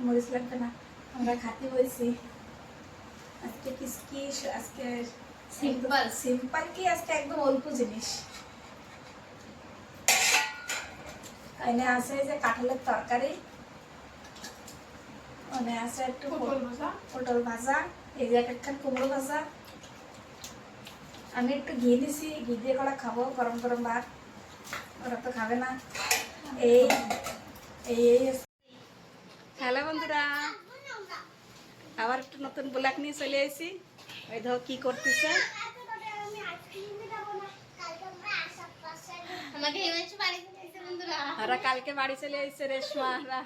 মরিচ লাগবে না, আমরা খাতে বলছি আজকে কিসকিস, আজকে সিম্পল সিম্পল কি আজকে একদম অল্প জিনিস। এনে আছে যে কাঁঠালের তরকারি, ওনে আছে একটু পটল ভাজা, এই যে একটা কুমড়ো ভাজা। আমি একটু ঘি দিছি, ঘি দিয়ে করা খাবো, গরম গরম ভাত, ওরা তো খাবে না। এই এই হ্যালো বন্ধুরা, আবার একটু নতুন ব্লগ নিয়ে চলে এসেছি। ওই ধর কি করতেছে, ওরা কালকে বাড়ি চলে এসেছে রেশমারা,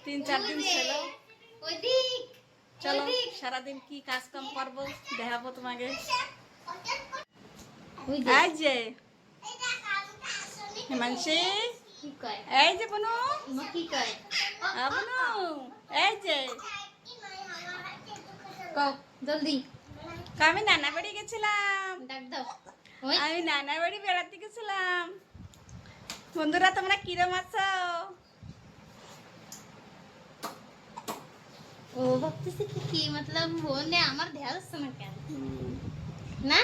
3-4 দিন ছিল। চলো সারাদিন কি কাজ কাম করবো দেখাবো তোমাকে। এই যে হিমাংশী, এই যে বনু, বনু, এই যে জলদি আমি নানা বাড়ি গেছিলাম, আমি নানা বাড়ি বেড়াতে গেছিলাম। বন্ধুরা তোমরা কিরম আছো? ও ভাবতেছি কি मतलब वो ने আমার ধ্যান শোনা কেন ना।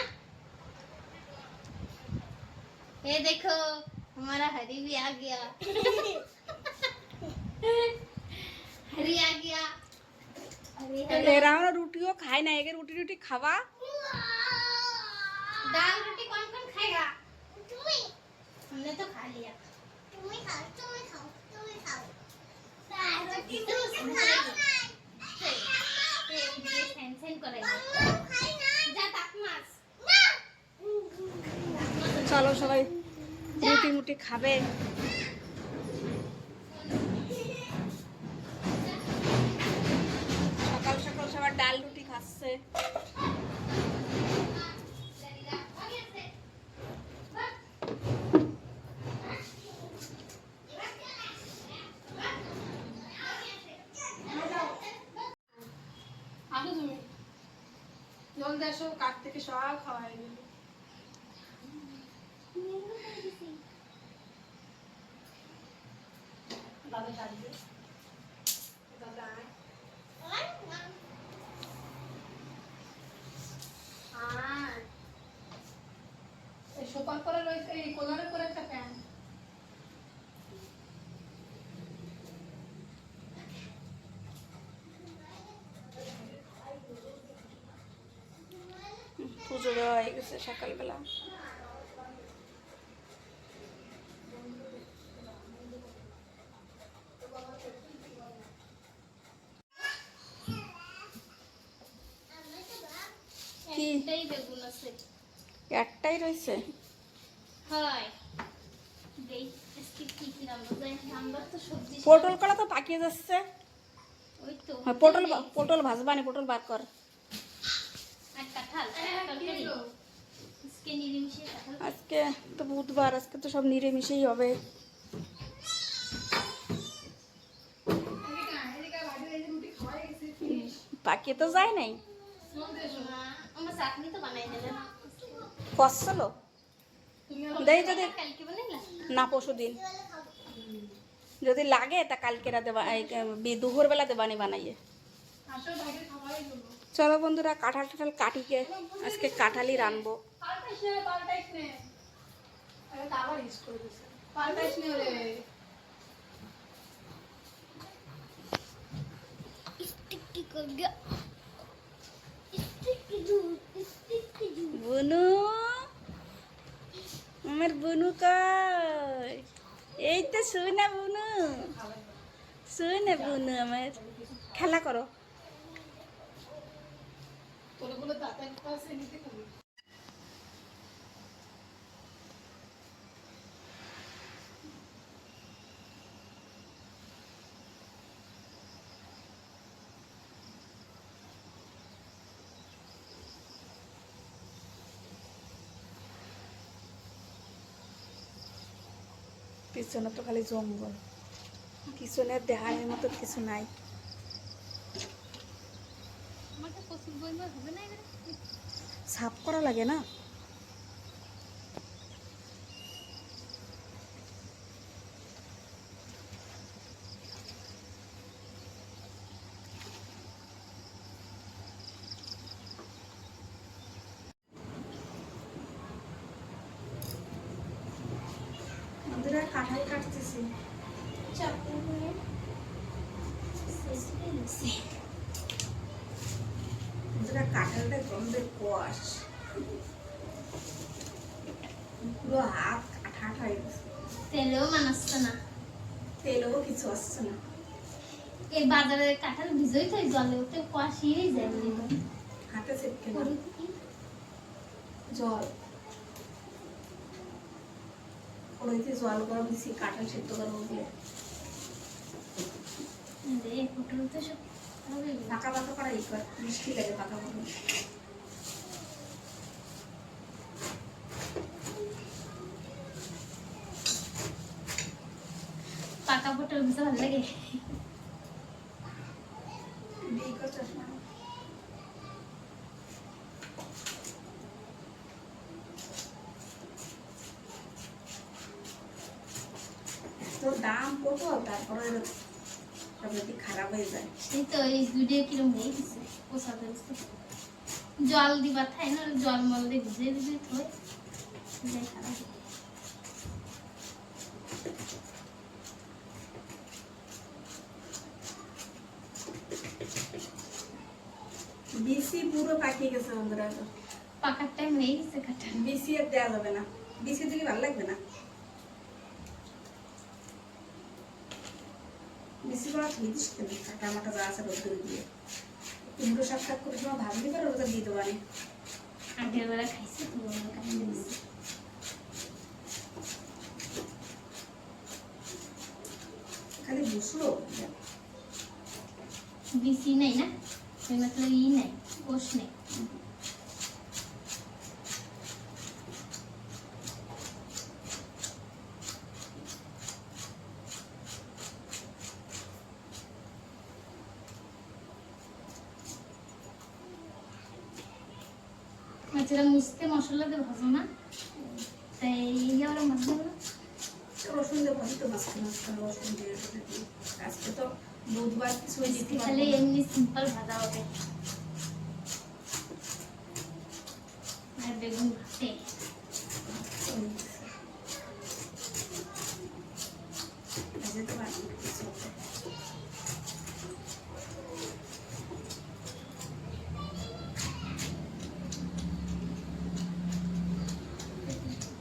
ये देखो हमारा हरी भी आ गया हरी आ गया। एरा रोटियों खाए ना, एक रोटी रोटी खावा। दाल रोटी कौन कौन खाएगा? तुम्ही, हमने तो खा लिया। तुम्ही खाओ, तुम्ही खाओ, तुम्ही खाओ। दाल रोटी तो खाओ ना। सेंसेन करेगा। खाई ना। जा ताकमास। ना। चलो সবাই রুটি মুটি খাবে। সকাল সকাল সবার ডাল রুটি খাচ্ছে। জল দেশো, কাঠ থেকে সব খাওয়া হয়ে গেল। দাদা ডাকবে, দাদা এই সোপার করে রয়েছে, এই কোলারের করে একটা ফ্যান। পুজো দেওয়া হয়ে গেছে সকালবেলা। একটাই রয়েছে। পটল কলা তো পাকিয়ে যাচ্ছে। পটল পটল ভাজবানি, পটল বার কর। আজকে তো বুধবার, আজকে তো সব নিরামিষেই হবে। পাকিয়ে তো যায় নাই, কষল দেই যদি না পরশু দিন যদি লাগে তা কালকে রাতে দুপুর বেলা দেবানি বানাইয়ে। চলো বন্ধুরা কাঁঠাল টাঠাল কাটিকে আজকে কাঁঠালই রানবো। বুনু, আমার বুনু কই? এই তো শুনে বুনু, শুনে বুনু আমার খেলা করো। পিছনে তো খালি জঙ্গল, পিছনের দেহানের মতো কিছু নাই। সাফ করা লাগে না। কাটতেছি। চাকু নিয়ে শেষে নিছি। বন্ধুরা কাঁঠালটা গন্ধে কোয়াশ, পুরো হাত আঠা আঠা হয়ে গেছে। তেলেও মানাচ্ছে না। তেলও কিছু আসছে না। এই বাজারে কাঁঠাল ভিজোই তো জলে ওতে কষিয়েই যায় বলে হাতে চেপকে না। করি কি জল কড়াইতে জল গরম দিছি, কাঁঠাল সেদ্ধ করবো দিয়ে। রে পটল তো সব হবে পাকা পাকা করা ই কর, মিষ্টি লাগে পাকা পাকা। পাকা পটল ভিজা ভালো লাগে। বিয়ে করছিস না? তো দাম পটল, তারপরে সব যদি খারাপ হয়ে যায়। এই তো এই ভিডিও কিরম হয়ে গেছে পোষা দিয়েছে। জল দিবা থাই না, জল মল দিয়ে ভিজে ভিজে থই যাই খারাপ হয়। বিসি পুরো পাকিয়ে গেছে বন্ধুরা। পাকার টাইম হয়ে গেছে কাঁঠাল। বিসি আর দেওয়া যাবে না, বিসি দিলে ভালো লাগবে না। বেশি করে খেয়েছিস কেন? কাটা মাটা যা আছে রোদ্দুরে দিয়ে কুমড়ো শাক টাক করে সময় ভাজলি করে ওটা দিয়ে দেবো। আমি আগের বেলা খাইছি তো কাঁঠাল দিয়েছি। খালি বুসলো বিসি নাই না, ওই মতলব ই নাই, কোষ নেই। মাছেরা মুছতে মশলা দিয়ে ভাজো না, তাই ওরা মাছ ভালো রসুন দিয়ে ভাজি তো মাঝখানে মাঝখানে রসুন দিয়ে দিই। আজকে তো বুধবার কিছু দিতে খালি এমনি সিম্পল ভাজা হবে। আর বেগুন ভাতে যেতে পারি কিছু।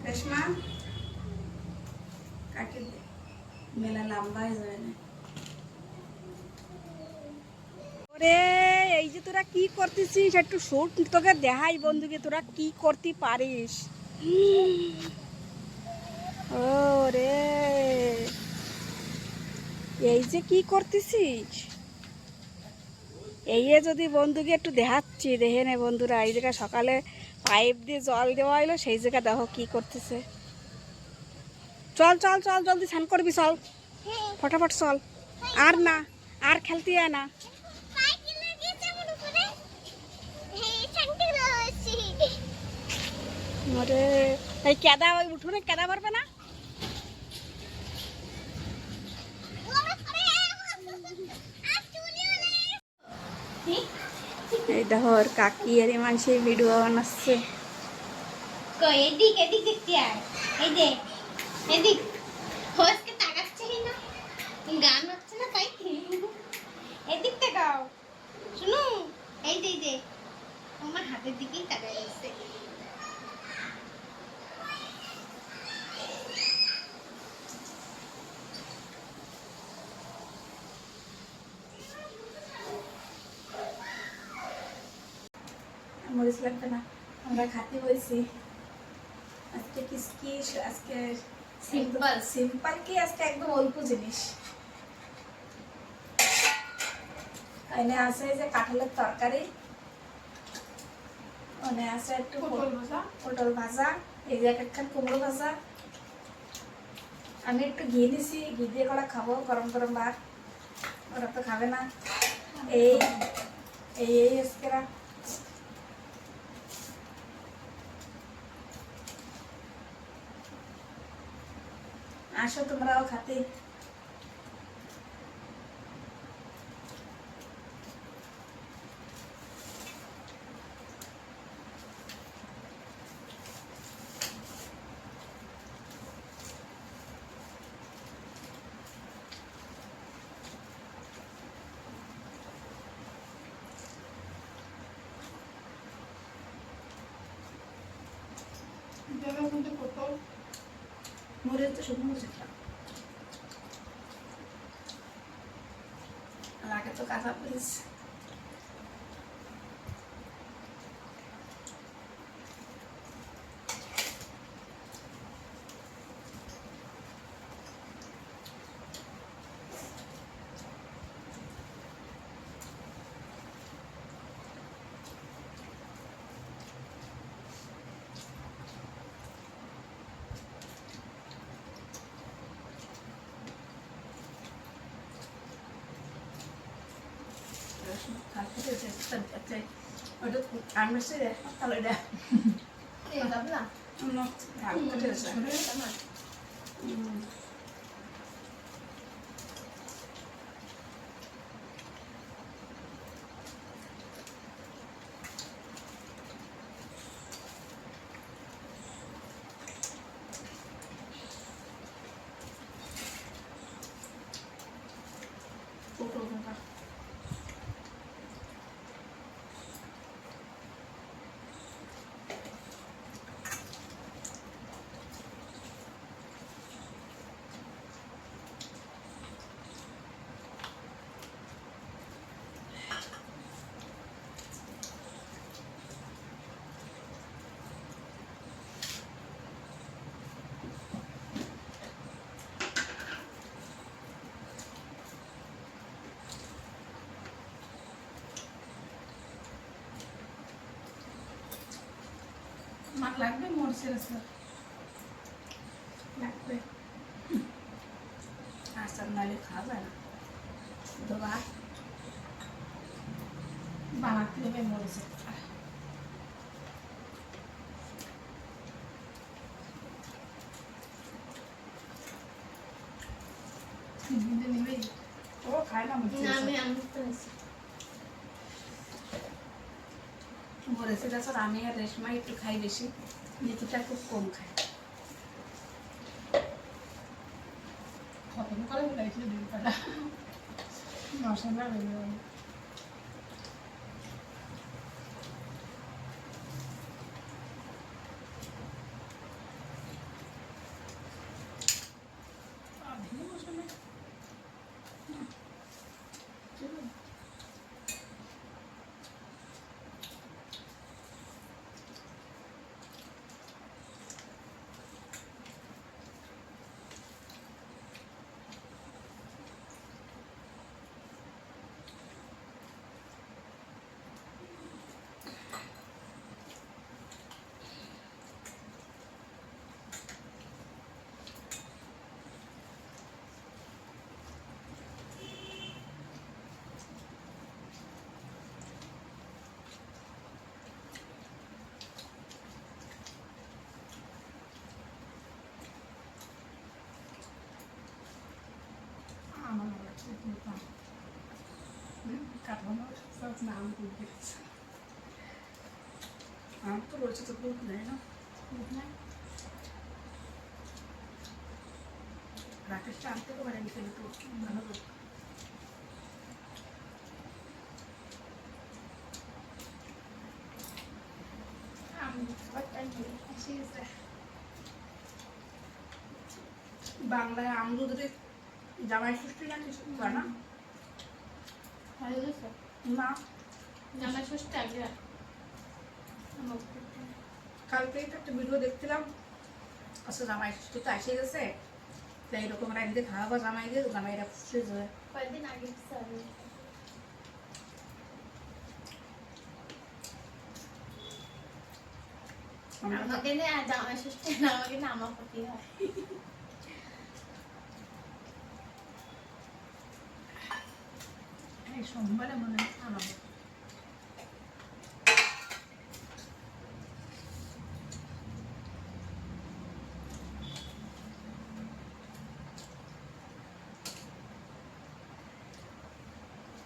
রেশমা কাকে মেলা লম্বা হয়ে যাবে না। ওরে এই যে তোরা কি করতেছিস একটু শোট, তোকে দেখাই বন্ধুকে তোরা কি করতে পারিস। ও রে এই যে কি করতেছিস, এই যদি বন্ধুকে একটু দেখাচ্ছি, দেখে নে বন্ধুরা। এই জায়গায় সকালে পাইপ দিয়ে জল দেওয়া হলো, সেই জায়গা দেখো কি করতেছে। চল চল চল জলদি স্নান করবি, চল ফটাফট চল। আর না, আর খেলতে যায় না। ওরে এই কেদা, ওই উঠোনে কেদা পারবে না। এই দেখো ওর কাকি আর মানুষের ভিডিও বানাচ্ছে। এদিক এদিক দেখতে আয়, এই যে এদিক হোসকে তাকাচ্ছে না, গান হচ্ছে না তাই এদিক তাকাও। শুনো এই যে আমার হাতের দিকেই তাকাই আছে। মরিচ লাগবে না, আমরা খাতে হয়েছি আজকে। কি আজকে সিম্পল সিম্পল কি আজকে একদম অল্প জিনিস। এনে আছে যে কাঁঠালের তরকারি, ওনে আছে একটু পটল ভাজা, এই যে একটা কুমড়ো ভাজা। আমি একটু ঘি দিছি, ঘি দিয়ে করা খাবো গরম গরম ভাত। ওরা তো খাবে না। এই এই এই আজকে আসো তোমরাও খাতে। মরে তো শুকনো মরিচ একটা আর আগে তো কাঁচা মরিচ তাহলে এটা মাছ লাগবে মরিচের লাগবে আচার নাহলে খাওয়া যায় না শুধু ভাত বানাতে হবে মরিচের ও খায় না মরিচের আচার আমি আর রেশমা একটু খাই বেশি নিতুটা খুব কম খায় খতম করে ফেলাইছিল দুই পাটা মশলা আম তো রয়েছে তো দুধ নেই না রাকেশটা আনতে তো পারেনি কিন্তু ভালো দুধ বাংলায় আম দুধের জামাই ষষ্ঠী না কিছু করে না না জামাই ষষ্ঠী আগে কালকেই তো একটা ভিডিও দেখছিলাম আচ্ছা জামাই ষষ্ঠী তো এসে গেছে তো এইরকম রাখতে খাওয়াবো জামাই দিয়ে জামাইরা খুশি হয়ে কয়েকদিন আগে আমাকে না জামাই ষষ্ঠী না আমাকে না আমার প্রতি হয় এই সোমবারে মনে হয় আনাবো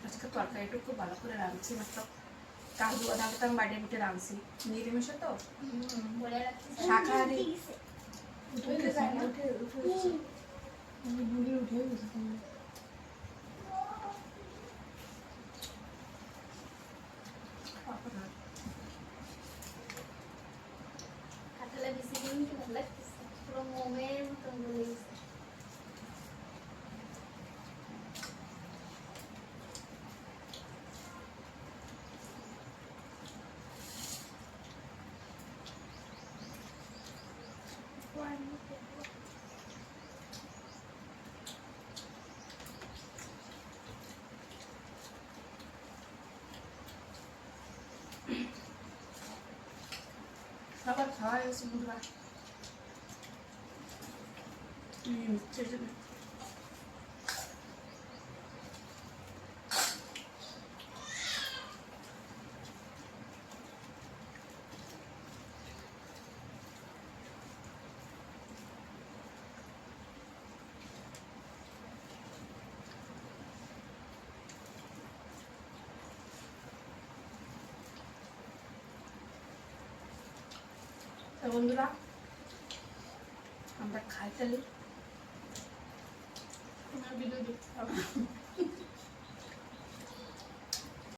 আজকে তরকারিটুকু ভালো করে রাঁধছি মতলব কাজু বাদাম তো আমি বাড়ির ভিতরে রাঁধছি নিরামিষে তো বলে রাখছি শাকাহারি উঠে যায় না উঠে গেছে কাঁঠালে বেশি দিন কি ভালো লাগতেছে পুরো মোমের মতন আমার খাওয়া হয়ে গেছে বন্ধুরা। মিষ্টি জন্য তো বন্ধুরা আমরা খাই তাহলে। তোমার ভিডিও দেখতে হবে।